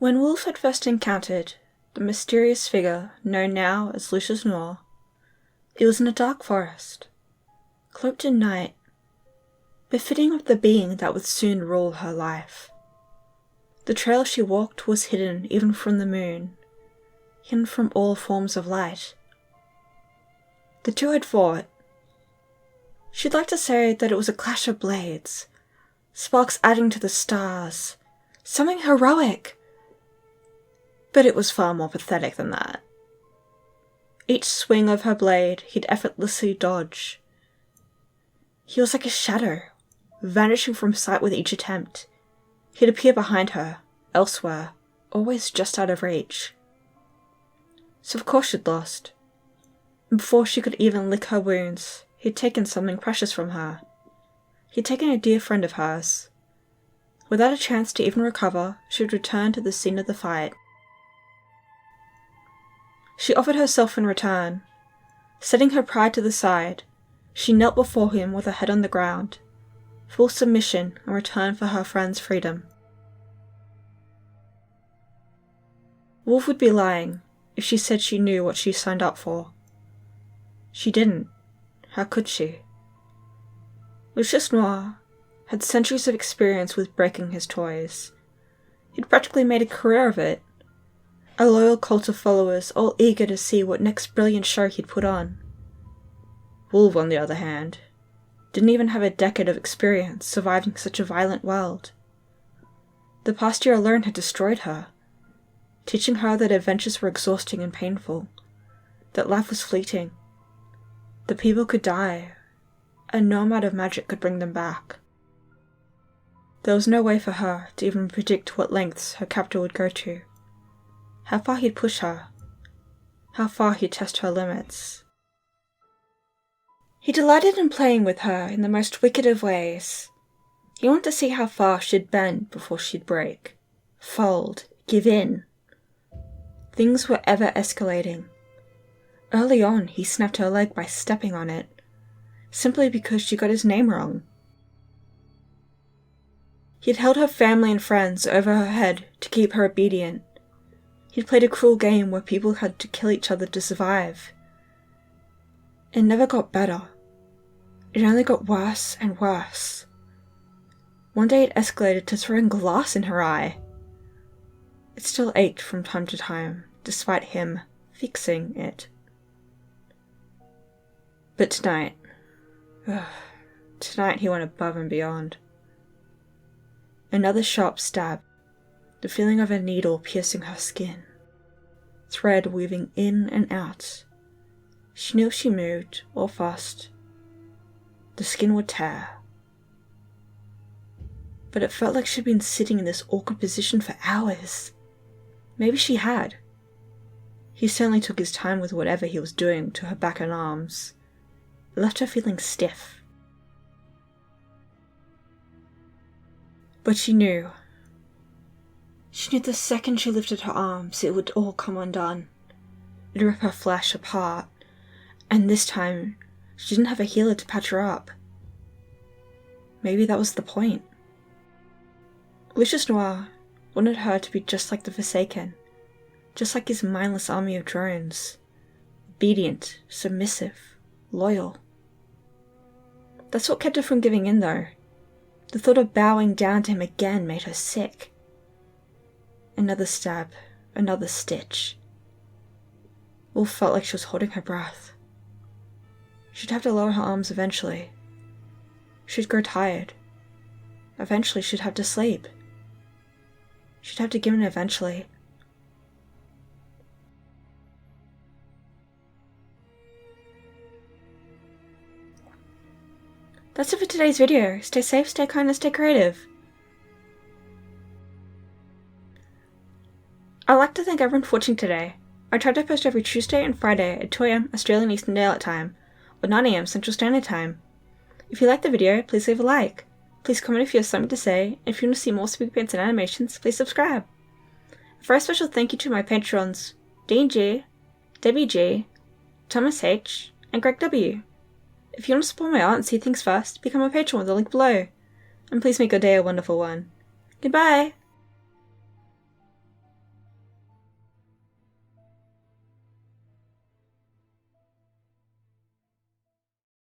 When Wolve had first encountered the mysterious figure known now as Lucius, it was in a dark forest, cloaked in night, befitting of the being that would soon rule her life. The trail she walked was hidden even from the moon, hidden from all forms of light. The two had fought. She'd like to say that it was a clash of blades, sparks adding to the stars, something heroic. But it was far more pathetic than that. Each swing of her blade he'd effortlessly dodge. He was like a shadow, vanishing from sight with each attempt. He'd appear behind her, elsewhere, always just out of reach. So of course she'd lost. And before she could even lick her wounds, he'd taken something precious from her. He'd taken a dear friend of hers. Without a chance to even recover, she'd return to the scene of the fight. She offered herself in return. Setting her pride to the side, she knelt before him with her head on the ground, full submission in return for her friend's freedom. Wolve would be lying if she said she knew what she signed up for. She didn't. How could she? Lucius had centuries of experience with breaking his toys. He'd practically made a career of it. A loyal cult of followers, all eager to see what next brilliant show he'd put on. Wolve, on the other hand, didn't even have a decade of experience surviving such a violent world. The past year alone had destroyed her, teaching her that adventures were exhausting and painful, that life was fleeting, that people could die, and no amount of magic could bring them back. There was no way for her to even predict what lengths her captor would go to, how far he'd push her, how far he'd test her limits. He delighted in playing with her in the most wicked of ways. He wanted to see how far she'd bend before she'd break, fold, give in. Things were ever escalating. Early on, he snapped her leg by stepping on it, simply because she got his name wrong. He'd held her family and friends over her head to keep her obedient. He'd played a cruel game where people had to kill each other to survive. It never got better. It only got worse and worse. One day it escalated to throwing glass in her eye. It still ached from time to time, despite him fixing it. But tonight he went above and beyond. Another sharp stab, the feeling of a needle piercing her skin, thread weaving in and out. She knew if she moved or fussed, the skin would tear. But it felt like she'd been sitting in this awkward position for hours. Maybe she had. He certainly took his time with whatever he was doing to her back and arms. It left her feeling stiff. But she knew. She knew the second she lifted her arms, it would all come undone. It'd rip her flesh apart. And this time, she didn't have a healer to patch her up. Maybe that was the point. Lucius wanted her to be just like the Forsaken, just like his mindless army of drones. Obedient, submissive, loyal. That's what kept her from giving in, though. The thought of bowing down to him again made her sick. Another stab, another stitch. Wolve felt like she was holding her breath. She'd have to lower her arms eventually. She'd grow tired. Eventually she'd have to sleep. She'd have to give in eventually. That's it for today's video. Stay safe, stay kind, and stay creative. I'd like to thank everyone for watching today. I try to post every Tuesday and Friday at 2 AM Australian Eastern Daylight Time, or 9 AM Central Standard Time. If you liked the video, please leave a like. Please comment if you have something to say, and if you want to see more spooky paints and animations, please subscribe. A very special thank you to my patrons, Dean G, Debbie G, Thomas H, and Greg W. If you want to support my art and see things first, become a patron with the link below. And please make your day a wonderful one. Goodbye!